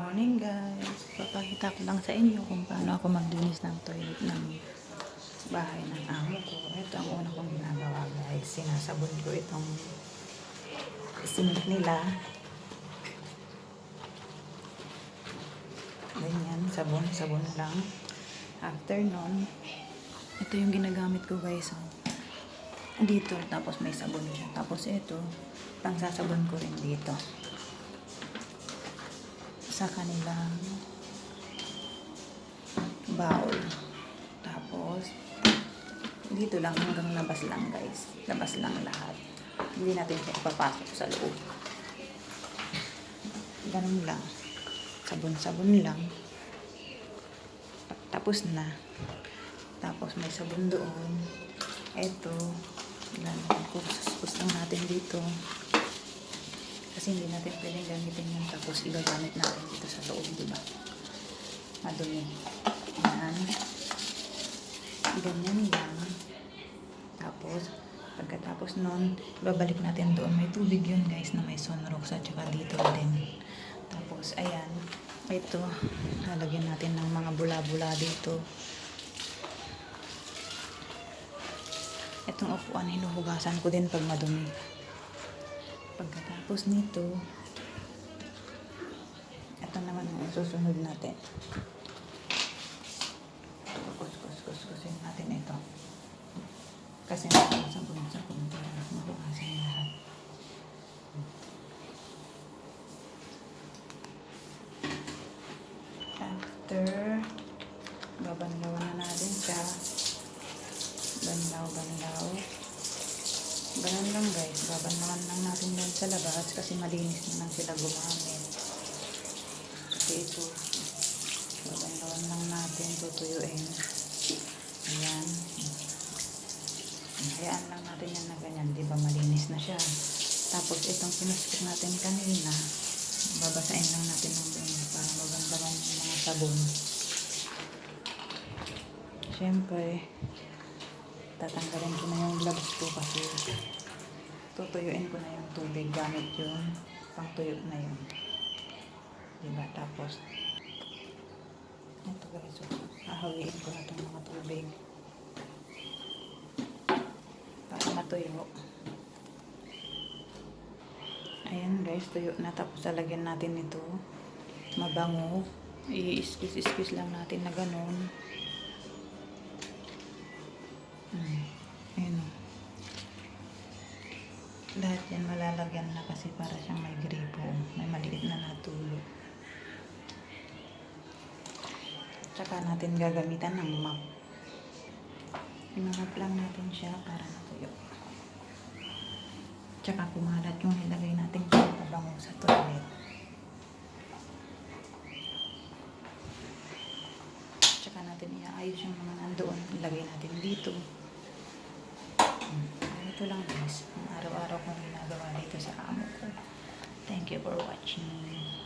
morning guys, papakita ko lang sa inyo kung paano ako maglinis ng toilet ng bahay ng amo ko. Ito ang una kong ginagawa guys, sinasabon ko itong sink nila, ganyan, sabon lang. After nun, ito yung ginagamit ko guys, dito, tapos may sabon siya, tapos ito pang sasabon ko rin dito sa kanilang bowl. Tapos dito lang hanggang labas lang guys. Labas lang lahat. Hindi natin siya ipapasok sa loob. Ganun lang. Sabon-sabon lang. Tapos na. Tapos may sabon doon. Ito. Kuskus lang natin dito. Kasi hindi natin pwedeng gamitin yun. Tapos igagamit natin dito sa loob, diba? Madumi. Yan. Ganyan lang. Tapos, pagkatapos nun, babalik natin doon. May tubig yun guys na may sunrox at saka dito din. Tapos, ayan. Ito, lalagyan natin ng mga bula-bula dito. Itong upuan, hinuhugasan ko din pag madumi. Pagkatapos nito, ito naman ang susunod natin. Kuskusin natin ito. Kasi sabon para mahugasan lahat. After, babanlawan na natin siya. Banlaw. Ganun lang guys, babanlawan lang natin yan sa labas kasi malinis na lang sila gumamit. Kasi ito, babanlawan lang natin, tutuyuin. Ayan. Hayaan lang natin yan na ganyan, di ba malinis na siya. Tapos itong pinuskot natin kanina, babasain lang natin ng ganyan para mabandaman yung mga sabon. Siyempre, tatanggalin ko na yung gloves ko kasi tutuyuin ko na yung tubig gamit yung pangtuyo na yun, diba? Tapos ito guys, hahawiin ko na itong mga tubig para matuyo. Ayan guys, tuyo na. Tapos lalagyan natin ito, mabango, i-iskis lang natin na ganun. Ayan o. Lahat yan malalagyan na kasi para siyang may gripo. May maliit na natulog. Tsaka natin gagamitan ng mop. Imamap lang natin siya para natuyo. Tsaka kumalat yung nilagay natin pabango sa toilet. Tsaka natin iaayos yung mga nandoon. Ilagay natin dito. Ito lang guys, ang araw-araw kong ginagawa dito sa amo ko. Thank you for watching.